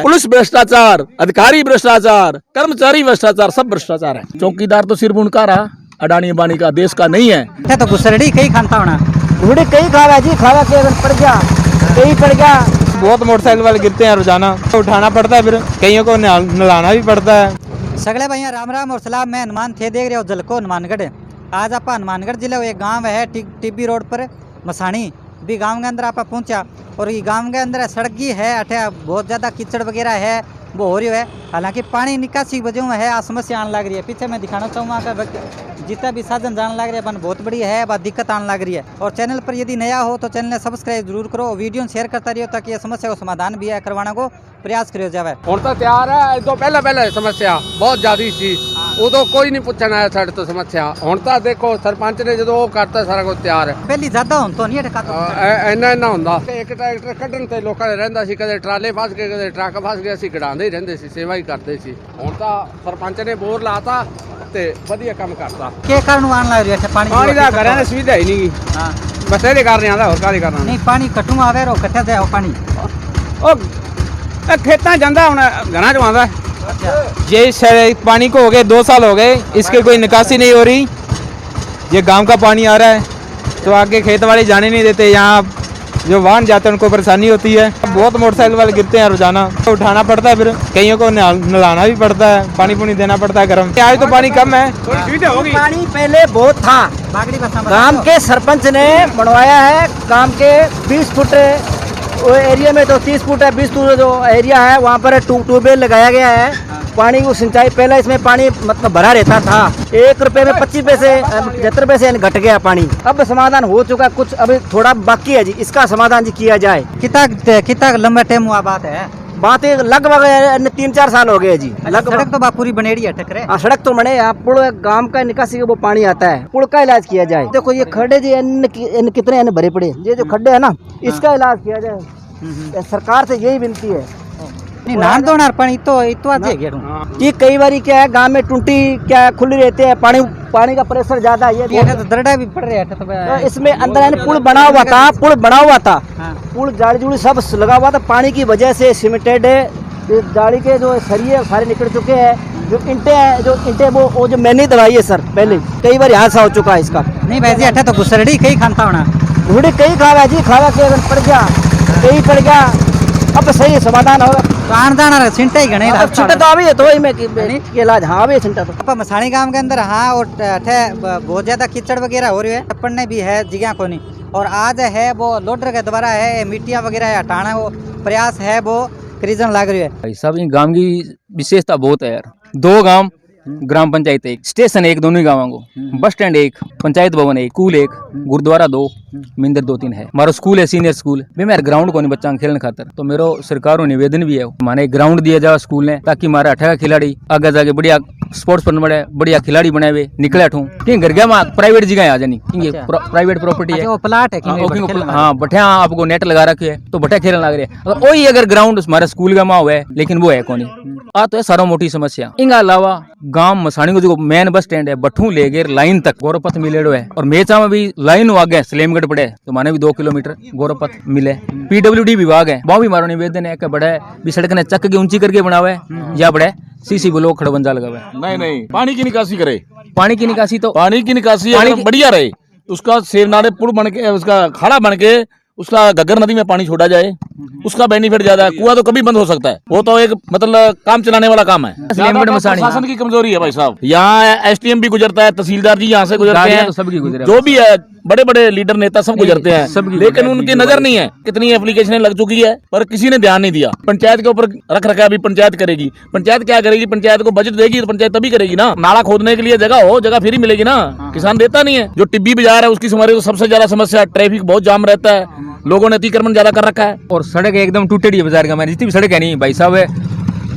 Police भ्रष्टाचार, अधिकारी भ्रष्टाचार, कर्मचारी भ्रष्टाचार, सब भ्रष्टाचार है। चौकीदार तो सिर्फ उनका रहा, अडानी अंबानी का, देश का नहीं है। तो गुसरड़ी कई खाता होना, घुड़ी कई खावा जी, खावा के पड़ गया, कई पड़ गया। बहुत मोटरसाइकिल वाले गिरते हैं रोजाना, उठाना पड़ता है, फिर कईयों को नहलाना भी पड़ता है। सगले भैया राम राम और सलाम। मैं हनुमान थे देख रहे हो जलको हनुमानगढ़। आज आप हनुमानगढ़ जिले एक गांव है टिब्बी रोड पर मसाणी भी गांव के अंदर आप पहुंचा और ये गांव के अंदर सड़क की है अठे बहुत ज़्यादा कीचड़ वगैरह है वो हो रही है। हालांकि पानी निकासी वजह में है आ समस्या आने लग रही है। पीछे मैं दिखाना चाहूँगा कि जितना भी साधन जाने लग रही है बन बहुत बड़ी है, बात दिक्कत आने लग रही है। और चैनल पर यदि नया हो तो चैनल ने सब्सक्राइब जरूर करो, वीडियो शेयर करता रहियो ताकि ये समस्या को समाधान भी है करवाने को प्रयास करियो जावे। ਹੁਣ ਤਾਂ ਤਿਆਰ ਹੈ, ਤੋਂ ਪਹਿਲਾਂ ਸਮੱਸਿਆ ਬਹੁਤ ਜ਼ਿਆਦੀ ਸੀ, ਉਦੋਂ ਕੋਈ ਨਹੀਂ ਪੁੱਛਣ ਆਇਆ ਸਾਡੇ ਤੋਂ ਸਮੱਸਿਆ। ਹੁਣ ਤਾਂ ਦੇਖੋ ਸਰਪੰਚ ਨੇ ਜਦੋਂ ਉਹ ਕਰਤਾ ਸਾਰਾ ਕੁਝ ਤਿਆਰ ਹੈ। पहली ज़्यादा हों तो नहीं है ਇੰਨਾ ਹੁੰਦਾ ਇੱਕ ਟਰੈਕਟਰ ਕੱਢਣ ਤੇ ਲੋਕਾਂ ਨੇ ਰਹਿੰਦਾ ਸੀ, ਕਦੇ ਟਰਾਲੇ ਫਸ ਗਏ, ਕਦੇ ਟਰੱਕ ਫਸ ਗਏ, ਅਸੀਂ ਕਢਾਉਂਦੇ ਹੀ ਰਹਿੰਦੇ ਸੀ, ਸੇਵਾ ਹੀ ਕਰਦੇ ਸੀ। ਹੁਣ ਤਾਂ ਸਰਪੰਚ ਨੇ ਬੋਰ ਲਾਤਾ ਤੇ ਵਧੀਆ ਕੰਮ ਕਰਤਾ। के कारण आने लग रही है पानी पानी का घरों में सुविधा ही नहीं, हाँ बस ये कर रहे हैं और कार्य करना नहीं पानी कटू आवे रो कट्ठे से पानी खेता जाता हूँ घना च आंदा अच्छा। ये पानी को हो गए 2 साल हो गए, इसकी कोई निकासी नहीं हो रही। ये गांव का पानी आ रहा है तो आगे खेत वाले जाने नहीं देते, यहाँ जो वाहन जाते हैं उनको परेशानी होती है। बहुत मोटरसाइकिल वाले गिरते हैं रोजाना, उठाना पड़ता है, फिर कईयों को नहलाना भी पड़ता है, पानी पुनी देना पड़ता है गर्म। आज तो पानी कम है, थोड़ी सुविधा होगी। पानी पहले बहुत था, बागड़ी बसा गांव के सरपंच ने बनवाया है। गांव के 20 फुट वो एरिया में तो 30 फुट है, 20 फुट जो एरिया है वहाँ पर ट्यूबवेल लगाया गया है। पानी को सिंचाई पहले इसमें पानी मतलब भरा रहता था, 1 रुपये में 25 पैसे 75 पैसे घट गया पानी। अब समाधान हो चुका, कुछ अभी थोड़ा बाकी है जी, इसका समाधान जी किया जाए। कितना लंबा टाइम हुआ बात है? बात लगभग 3-4 साल हो गए जी। सड़क तो पूरी बनेड़ी है ठकरे। हाँ सड़क तो बने, यहाँ पुल गांव का निकासी वो पानी आता है, पुल का इलाज किया जाए। देखो ये खड्डे जी इन कितने भरे पड़े, ये जो खड्डे है ना इसका इलाज किया जाए। सरकार से यही विनती है। नान तो नार पानी तो आज ये कई बार क्या है गांव में टूटी क्या खुली रहती है, पानी का प्रेशर ज्यादा है। ये तो दरड़ा भी पड़ रहा है तो इसमें अंदर पुल बना हुआ था, पुल जाली जुड़ी सब लगा हुआ था। पानी की वजह से सीमेंटेड है, जाली के जो सरिये सारे निकल चुके हैं। जो ईंटें वो जो मैंने दवाई है सर, पहले कई बार हादसा हो चुका है इसका। नहीं भाई जी अठे तो गुसरड़ी कई खाता होना, घुड़ी कई खावा जी, खावा के पड़ गया, कई पड़ गया। अब सही समाधान होगा। तो आन जाना सिंटा ही गणे छिंटा तो अभी है तो ही में के इलाज। हाँ अभी छिंटा तो आप मसाणी गांव के अंदर हाँ और अठे बहुत ज्यादा कीचड़ वगैरह हो रही है, पड़ने भी है जगह को नहीं। और आज है वो लोडर के द्वारा है मिट्टियाँ वगैरह हटाना वो प्रयास है वो करीजन लग रही है। भाई साहब इन गांव की विशेषता बहुत है यार। 2 गांव, ग्राम पंचायत 1, स्टेशन 1 दोनों ही गाँवों को, बस स्टैंड 1, पंचायत भवन 1, स्कूल 1, गुरुद्वारा 2, मंदिर 2-3 है। हमारा स्कूल है सीनियर स्कूल भी, मेरे ग्राउंड को नहीं बच्चा खेलने खातर। तो मेरा सरकार को निवेदन भी है हमारे ग्राउंड दिया जाए स्कूल ने, ताकि हमारा 18 खिलाड़ी आगे जाके बढ़िया स्पोर्ट्स पर बने, बढ़िया खिलाड़ी बने हुए निकले अठू कि घर गया में प्राइवेट जगह आ जानी, प्राइवेट प्रॉपर्टी है, प्लाट है। हाँ बठिया आपको नेट लगा रखे है तो बठिया खेलने लग रहे हैं। अगर वही अगर ग्राउंड हमारे स्कूल का माँ हुआ है लेकिन वो है कौन आ तो है सारा मोटी समस्या। इनके अलावा गांव मसाणी को जो मेन बस स्टैंड है बठू ले गए लाइन तक गौरवपथ मिलेडो है, और मेचा में भी लाइन आगे सलेमगढ़ पड़े तो माने भी 2 किलोमीटर गौरवपथ मिले। PWD विभाग है वहाँ भी हमारा निवेदन है कि बड़े भी सड़क ने चक के ऊंची करके बनावे या बड़े सीसी ब्लॉक खड़बंजा लगावे। नहीं पानी की निकासी करे, पानी की निकासी अगर बढ़िया रहे, उसका सेवनारे पुल बन के, उसका खाड़ा बन के उसका घग्गर नदी में पानी छोड़ा जाए, उसका बेनिफिट ज्यादा है। कुआं तो कभी बंद हो सकता है, वो तो एक मतलब काम चलाने वाला काम है। प्रशासन की कमजोरी है भाई साहब। यहाँ STM भी गुजरता है, तहसीलदार जी यहाँ से गुजरते हैं, सबकी गुजरे, जो भी है बड़े बड़े लीडर नेता सब गुजरते हैं, लेकिन उनकी नजर नहीं है। कितनी एप्लीकेशनें लग चुकी है पर किसी ने ध्यान नहीं दिया। पंचायत के ऊपर रख रखा है, अभी पंचायत करेगी। पंचायत क्या करेगी? पंचायत को बजट देगी तो पंचायत तभी करेगी ना। नाला खोदने के लिए जगह हो, जगह फ्री मिलेगी ना, किसान देता नहीं है। जो टिब्बी बाजार है उसकी हमारे को सबसे ज्यादा समस्या, ट्रैफिक बहुत जाम रहता है, लोगों ने अतिक्रमण ज्यादा कर रखा है। और सड़क एकदम टूटेडी है बाजार का, हमारी जितनी भी सड़क है नहीं भाई साहब है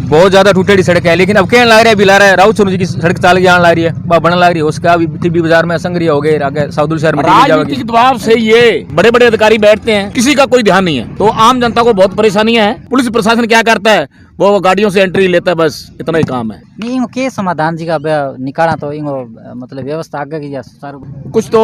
बहुत ज्यादा टूटेडी सड़क है। लेकिन अब कहने लग रहा है बिला रहा है राउत सोनू जी की सड़क चाल के आने लग रही है, वह बनने लग रही है, उसका अभी टिब्बी बाजार में असंग्रिय हो गए, आगे साउदुल शहर में राजनीतिक दबाव से ये बड़े बड़े अधिकारी बैठते हैं, किसी का कोई ध्यान नहीं है, तो आम जनता को बहुत परेशानियां हैं। पुलिस प्रशासन क्या करता है, वो गाड़ियों से एंट्री लेता है, बस इतना ही काम है। नहीं इनको के समाधान जी का निकाला तो इनको मतलब व्यवस्था आगे की जा कुछ तो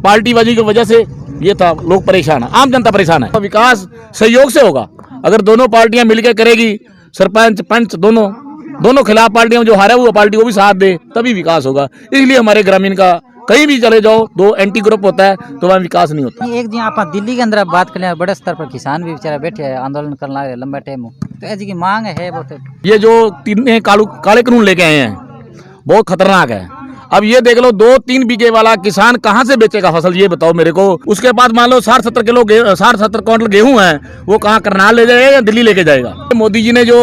पार्टीबाजी की वजह से ये था, लोग परेशान है, आम जनता परेशान है। तो विकास सहयोग से होगा, अगर दोनों पार्टियां मिलकर करेगी सरपंच पंच दोनों खिलाफ पार्टियां, जो हारे हुए पार्टी को भी साथ दे, तभी विकास होगा। इसलिए हमारे ग्रामीण का कहीं भी चले जाओ, दो एंटी ग्रुप होता है तो वहाँ विकास नहीं होता। एक दिन आप दिल्ली के अंदर आप बात करें, बड़े स्तर पर किसान भी बेचारा बैठे हैं, आंदोलन करना है लंबा टाइम, तो ऐसी की मांग है बहुत। ये जो तीन काले कानून लेके आए हैं बहुत खतरनाक है। अब ये देख लो 2-3 बीघे वाला किसान कहाँ से बेचेगा फसल, ये बताओ मेरे को। उसके बाद मान लो 60-70 क्विंटल गेहूं है, वो कहाँ करनाल ले जाएगा या दिल्ली लेके जाएगा। मोदी जी ने जो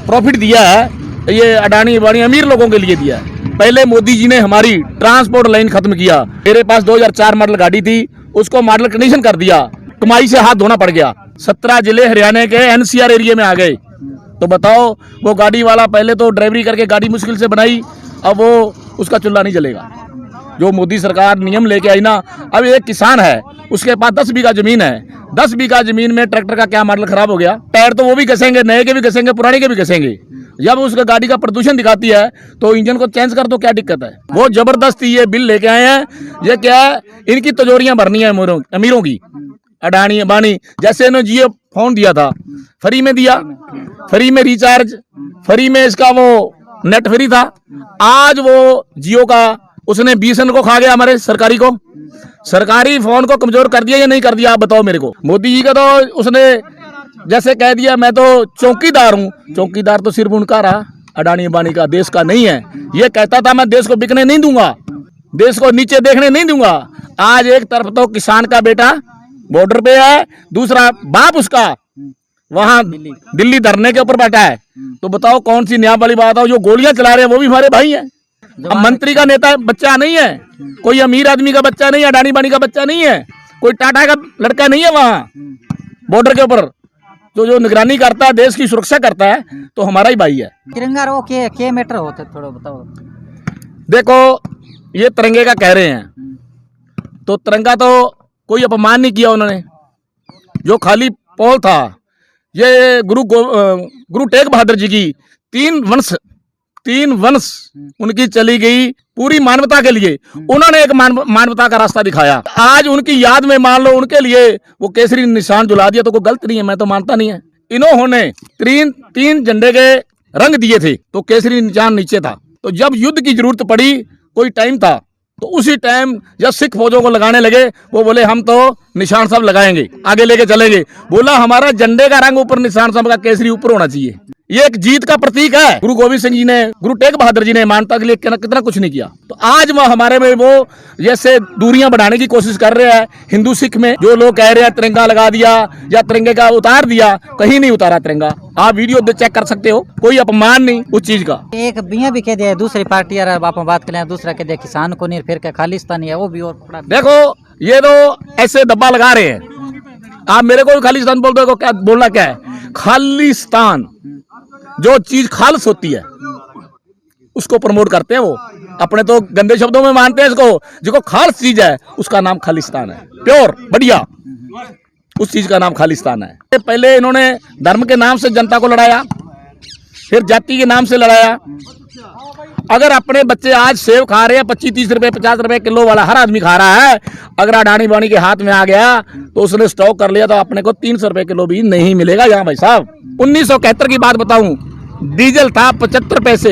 प्रॉफिट दिया है ये अडानी अबानी अमीर लोगों के लिए दिया है। पहले मोदी जी ने हमारी ट्रांसपोर्ट लाइन खत्म किया। मेरे पास 2004 मॉडल गाड़ी थी, उसको मॉडल कंडीशन कर दिया, कमाई से हाथ धोना पड़ गया। 17 जिले हरियाणा के NCR एरिया में आ गए। तो बताओ वो गाड़ी वाला पहले तो ड्राइवरी करके गाड़ी मुश्किल से बनाई, अब वो उसका चूल्हा नहीं जलेगा। जो मोदी सरकार नियम लेके आई ना, अब एक किसान है उसके पास 10 बीघा जमीन है, 10 बीघा जमीन में ट्रैक्टर का क्या मॉडल खराब हो गया, टायर तो वो भी घसेंगे, नए के भी घसेंगे, पुराने के भी घसेंगे। जब उसका गाड़ी का प्रदूषण दिखाती है तो इंजन को चेंज कर दो, क्या दिक्कत है। वो जबरदस्ती ये बिल लेके आए हैं। ये क्या है, इनकी तिजोरियां भरनी है अमीरों की, अडानी अबानी। जैसे इन्होंने जियो फोन दिया था, फ्री में दिया, फ्री में रिचार्ज, फ्री में इसका वो नेट फ्री था। आज वो जियो का उसने BSNL को खा गया, हमारे सरकारी को, सरकारी फोन को कमजोर कर दिया या नहीं कर दिया, आप बताओ मेरे को। मोदी जी का तो उसने जैसे कह दिया मैं तो चौकीदार हूं। चौकीदार तो सिर्फ उनका रहा, अडानी अबानी का, देश का नहीं है। ये कहता था मैं देश को बिकने नहीं दूंगा, देश को नीचे देखने नहीं दूंगा। आज एक तरफ तो किसान का बेटा बॉर्डर पे है, दूसरा बाप उसका वहां दिल्ली धरने के ऊपर बैठा है। तो बताओ कौन सी न्याय वाली बात है। जो गोलियां चला रहे हैं वो भी हमारे भाई हैं। अब मंत्री का नेता बच्चा नहीं है, कोई अमीर आदमी का बच्चा नहीं है, अडानी बानी का बच्चा नहीं है, कोई टाटा का लड़का नहीं है। वहां बॉर्डर के ऊपर जो निगरानी करता है, देश की सुरक्षा करता है, तो हमारा ही भाई है। तिरंगा रो के मैटर होते थोड़ा बताओ। देखो ये तिरंगे का कह रहे हैं, तो तिरंगा तो कोई अपमान नहीं किया उन्होंने। जो खाली पोल था, ये गुरु तेग बहादुर जी की तीन वंश उनकी चली गई पूरी मानवता के लिए। उन्होंने एक मानवता का रास्ता दिखाया। आज उनकी याद में मान लो उनके लिए वो केसरी निशान जुला दिया, तो कोई गलत नहीं है, मैं तो मानता नहीं है। इन्होंने तीन झंडे के रंग दिए थे, तो केसरी निशान नीचे था। तो जब युद्ध की जरूरत पड़ी, कोई टाइम था, तो उसी टाइम जब सिख फौजों को लगाने लगे, वो बोले हम तो निशान सब लगाएंगे, आगे लेके चलेंगे। बोला हमारा झंडे का रंग ऊपर, निशान सब का केसरी ऊपर होना चाहिए। ये एक जीत का प्रतीक है। गुरु गोविंद सिंह जी ने, गुरु तेग बहादुर जी ने मानवता के लिए कितना कुछ नहीं किया। तो आज वो हमारे में वो जैसे दूरियां बढ़ाने की कोशिश कर रहे हैं हिंदू सिख में। जो लोग कह रहे हैं तिरंगा लगा दिया या तिरंगे का उतार दिया, कहीं नहीं उतारा तिरंगा। आप वीडियो चेक कर सकते हो, कोई अपमान नहीं उस चीज का। एक बिया भी कह दिया दूसरी पार्टी यार, आप बात करें, दूसरा कह दिया किसान को नहीं, फिर क्या खालिस्तानी है वो भी। और देखो ये तो ऐसे दब्बा लगा रहे हैं। आप मेरे को खालिस्तान बोल दो, क्या बोलना क्या है। खालिस्तान जो चीज खालस होती है उसको प्रमोट करते हैं। वो अपने तो गंदे शब्दों में मानते हैं इसको। जो खालस चीज है उसका नाम खालिस्तान है, प्योर बढ़िया, उस चीज का नाम खालिस्तान है। पहले इन्होंने धर्म के नाम से जनता को लड़ाया, फिर जाति के नाम से लड़ाया। अगर अपने बच्चे आज सेब खा रहे हैं 25-30 रुपए 50 रुपए किलो वाला हर आदमी खा रहा है, अगर अडानी बानी के हाथ में आ गया तो उसने स्टॉक कर लिया, तो अपने को 300 रुपए किलो भी नहीं मिलेगा यहाँ भाई साहब। 1971 की बात बताऊं, डीजल था 75 पैसे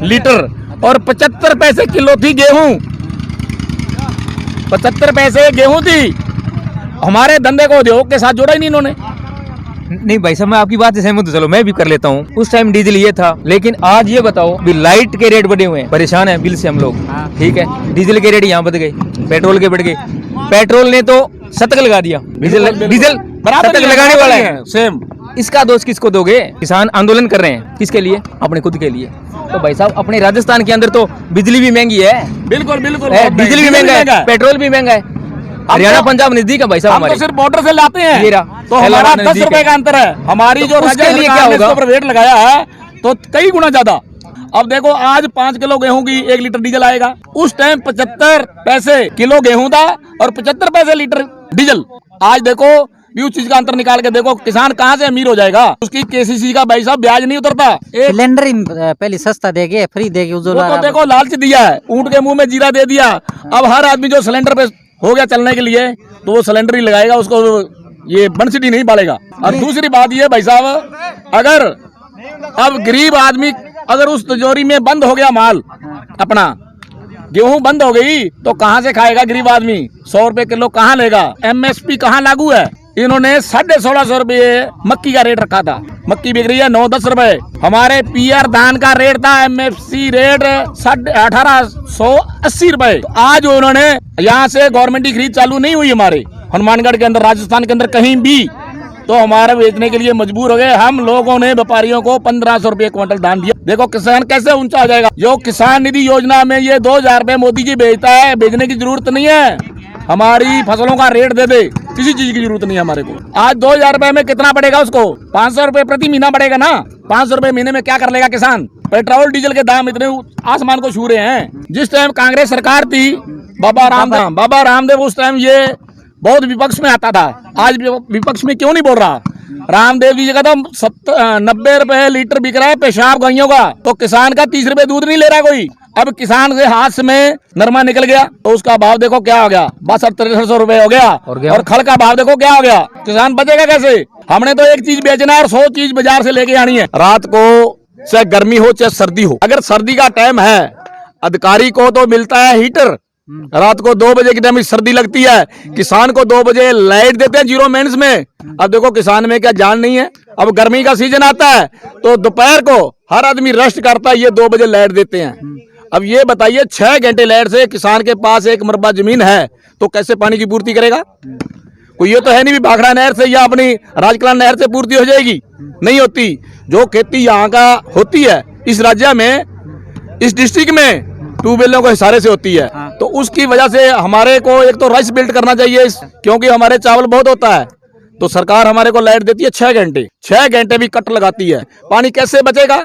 लीटर और 75 पैसे किलो थी गेहूं। 75 पैसे गेहूं थी। हमारे धंधे को उद्योग के साथ जोड़ा ही नहीं इन्होंने। नहीं भाई साहब, मैं आपकी बात से सहमत हूँ, चलो मैं भी कर लेता हूँ। उस टाइम डीजल ये था, लेकिन आज ये बताओ भी लाइट के रेट बढ़े हुए हैं, परेशान है बिल से हम लोग। ठीक है, डीजल के रेट यहाँ बढ़ गए, पेट्रोल के बढ़ गए। पेट्रोल ने तो शतक लगा दिया, डीजल शतक लगाने वाला है सेम। इसका दोष किसको दोगे। किसान आंदोलन कर रहे हैं, किसके लिए, अपने खुद के लिए। तो भाई साहब अपने राजस्थान के अंदर तो बिजली भी महंगी है, बिल्कुल बिल्कुल, डीजल भी महंगा है, पेट्रोल भी महंगा है। हरियाणा पंजाब नजदीक है भाई साहब हमारे, तो सिर्फ बॉर्डर से लाते हैं, तो हमारा 10 रुपए का अंतर है। हमारी जो उसके लिए क्या होगा, रेट लगाया है तो कई गुना ज्यादा। अब देखो आज 5 किलो गेहूं की 1 लीटर डीजल आएगा, उस टाइम 75 पैसे किलो गेहूं था और 75 पैसे लीटर डीजल। आज देखो भी उस चीज का अंतर निकाल के देखो, किसान कहाँ से अमीर हो जाएगा। उसकी केसीसी का भाई साहब ब्याज नहीं उतरता। सिलेंडर पहले सस्ता देगी, फ्री देगी, उज्ज्वला तो देखो लालच दिया है, ऊंट के मुंह में जीरा दे दिया। अब हर आदमी जो सिलेंडर पे हो गया चलने के लिए, तो वो सिलेंडर ही लगाएगा, उसको ये बंसिटी नहीं पालेगा। और दूसरी बात ये भाई साहब, अगर अब गरीब आदमी अगर उस तिजोरी में बंद हो गया माल, अपना गेहूं बंद हो गई, तो कहां से खाएगा गरीब आदमी? 100 रुपए किलो कहां लेगा? MSP कहां लागू है? इन्होंने 1650 रुपये मक्की का रेट रखा था, मक्की बिक रही है 9-10 रुपए। हमारे PR धान का रेट था MFC रेट 1880 रुपए। तो आज उन्होंने यहाँ से गवर्नमेंट की खरीद चालू नहीं हुई हमारे हनुमानगढ़ के अंदर, राजस्थान के अंदर कहीं भी, तो हमारा बेचने के लिए मजबूर हो गए। हम लोगों ने व्यापारियों को 1500 रुपये क्विंटल धान दिया। देखो किसान कैसे ऊंचा हो जाएगा। जो किसान निधि योजना में ये 2000 रुपये मोदी जी भेजता है, भेजने की जरूरत नहीं है। हमारी फसलों का रेट दे दे, किसी चीज की जरूरत नहीं है हमारे को। आज 2000 रुपए में कितना पड़ेगा उसको? 500 रुपए प्रति महीना पड़ेगा ना। 500 रुपए महीने में क्या कर लेगा किसान? पेट्रोल डीजल के दाम इतने आसमान को छू रहे हैं। जिस टाइम कांग्रेस सरकार थी, बाबा रामदेव उस टाइम ये बहुत विपक्ष में आता था। आज विपक्ष में क्यों नहीं बोल रहा? रामदेव जी का तो 90 रुपए लीटर बिक रहा है पेशाब गायों का, तो किसान का 30 रुपए दूध नहीं ले रहा कोई। अब किसान के हाथ में नरमा निकल गया तो उसका भाव देखो क्या हो गया, 6200-6300 रुपए हो गया। और खल का भाव देखो क्या हो गया। किसान बचेगा कैसे? हमने तो एक चीज बेचना है और 100 चीज बाजार से लेके आनी है। रात को चाहे गर्मी हो चाहे सर्दी हो, अगर सर्दी का टाइम है, अधिकारी को तो मिलता है हीटर, रात को 2 बजे के टाइम सर्दी लगती है, किसान को 2 बजे लाइट देते हैं 0 मिनट्स में। अब देखो किसान में क्या जान नहीं है। अब गर्मी का सीजन आता है तो दोपहर को हर आदमी रेस्ट करता है, ये 2 बजे लाइट देते हैं। अब ये बताइए 6 घंटे लाइट से किसान के पास 1 मरबा जमीन है तो कैसे पानी की पूर्ति करेगा? कोई ये तो है नहीं भी भाखड़ा नहर से या अपनी राजकला नहर से पूर्ति हो जाएगी, नहीं होती। जो खेती यहाँ का होती है इस राज्य में, इस डिस्ट्रिक्ट में ट्यूबवेलों को इशारे से होती है। तो उसकी वजह से हमारे को एक तो राइस बिल्ड करना चाहिए, क्योंकि हमारे चावल बहुत होता है। तो सरकार हमारे को लाइट देती है 6 घंटे, 6 घंटे भी कट लगाती है। पानी कैसे बचेगा?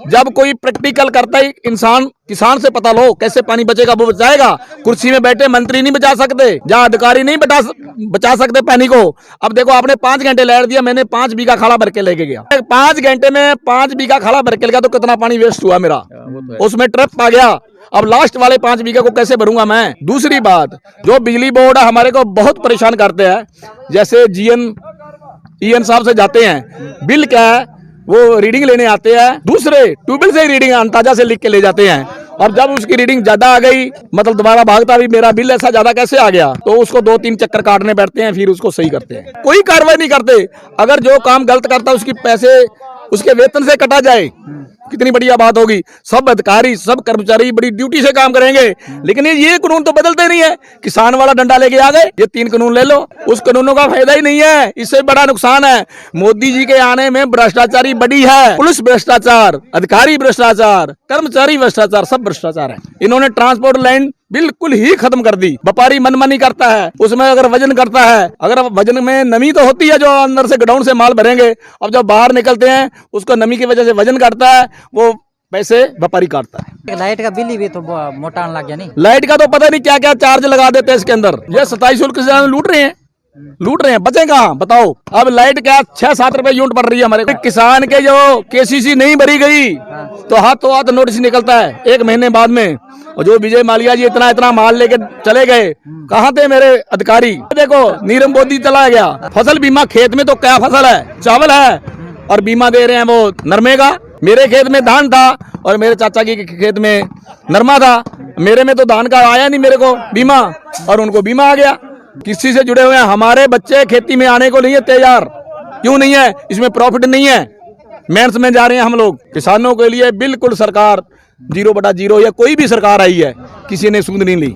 जब कोई प्रैक्टिकल करता है इंसान, किसान से पता लो कैसे पानी बचेगा, वो बचाएगा। कुर्सी में बैठे मंत्री नहीं बचा सकते, जहाँ अधिकारी नहीं बचा सकते पानी को। अब देखो आपने 5 घंटे लाइट दिया, मैंने 5 बीघा खाला भर के लेके गया। 5 घंटे में 5 बीघा खाला भर के गया तो कितना पानी वेस्ट हुआ मेरा, उसमें ट्रप आ गया। अब लास्ट वाले 5 बीघा को कैसे भरूंगा मैं? दूसरी बात, जो बिजली बोर्ड हमारे को बहुत परेशान करते हैं, जैसे EN साहब से जाते हैं, बिल क्या है वो रीडिंग लेने आते हैं, दूसरे ट्यूबवेल से ही रीडिंग अंताजा से लिख के ले जाते हैं। और जब उसकी रीडिंग ज्यादा आ गई, मतलब दोबारा भागता भी मेरा बिल ऐसा ज्यादा कैसे आ गया, तो उसको 2-3 चक्कर काटने बैठते हैं, फिर उसको सही करते हैं। कोई कार्रवाई नहीं करते। अगर जो काम गलत करता है उसकी पैसे उसके वेतन से कटा जाए, कितनी बढ़िया बात होगी। सब अधिकारी सब कर्मचारी बड़ी ड्यूटी से काम करेंगे, लेकिन ये कानून तो बदलते नहीं है। किसान वाला डंडा लेके आ गए, ये 3 कानून ले लो, उस कानूनों का फायदा ही नहीं है, इससे बड़ा नुकसान है। मोदी जी के आने में भ्रष्टाचारी बड़ी है, पुलिस भ्रष्टाचार, अधिकारी भ्रष्टाचार, कर्मचारी भ्रष्टाचार, सब भ्रष्टाचार है। इन्होंने ट्रांसपोर्ट लाइन बिल्कुल ही खत्म कर दी। व्यापारी मनमानी करता है, उसमें अगर वजन करता है, अगर वजन में नमी तो होती है, जो अंदर से गोडाउन से माल भरेंगे, अब जब बाहर निकलते हैं उसको नमी की वजह से वजन करता है, वो पैसे व्यापारी काटता है। लाइट का बिल भी तो मोटा लग गया। नहीं, लाइट का तो पता नहीं क्या क्या चार्ज लगा देते हैं इसके अंदर। ये 27 शुल्क से लूट रहे हैं, बचे कहाँ बताओ। अब लाइट क्या 6-7 रुपए यूनिट पड़ रही है हमारे। किसान के जो KCC नहीं भरी गई तो हाथों हाथ नोटिस निकलता है 1 महीने बाद में। और जो विजय माल्या जी इतना माल लेके चले गए, कहाँ थे मेरे अधिकारी? देखो नीरव मोदी चला गया, फसल बीमा, खेत में तो क्या फसल है, चावल है, और बीमा दे रहे हैं वो नरमे का। मेरे खेत में धान था और मेरे चाचा के खेत में नरमा था, मेरे में तो धान का आया नहीं मेरे को बीमा, और उनको बीमा आ गया। किसी से जुड़े हुए हैं, हमारे बच्चे खेती में आने को नहीं है तैयार। क्यों नहीं है? इसमें प्रॉफिट नहीं है, मेंस में जा रहे हैं हम लोग। किसानों के लिए बिल्कुल सरकार 0/0, या कोई भी सरकार आई है, किसी ने सूद नहीं ली।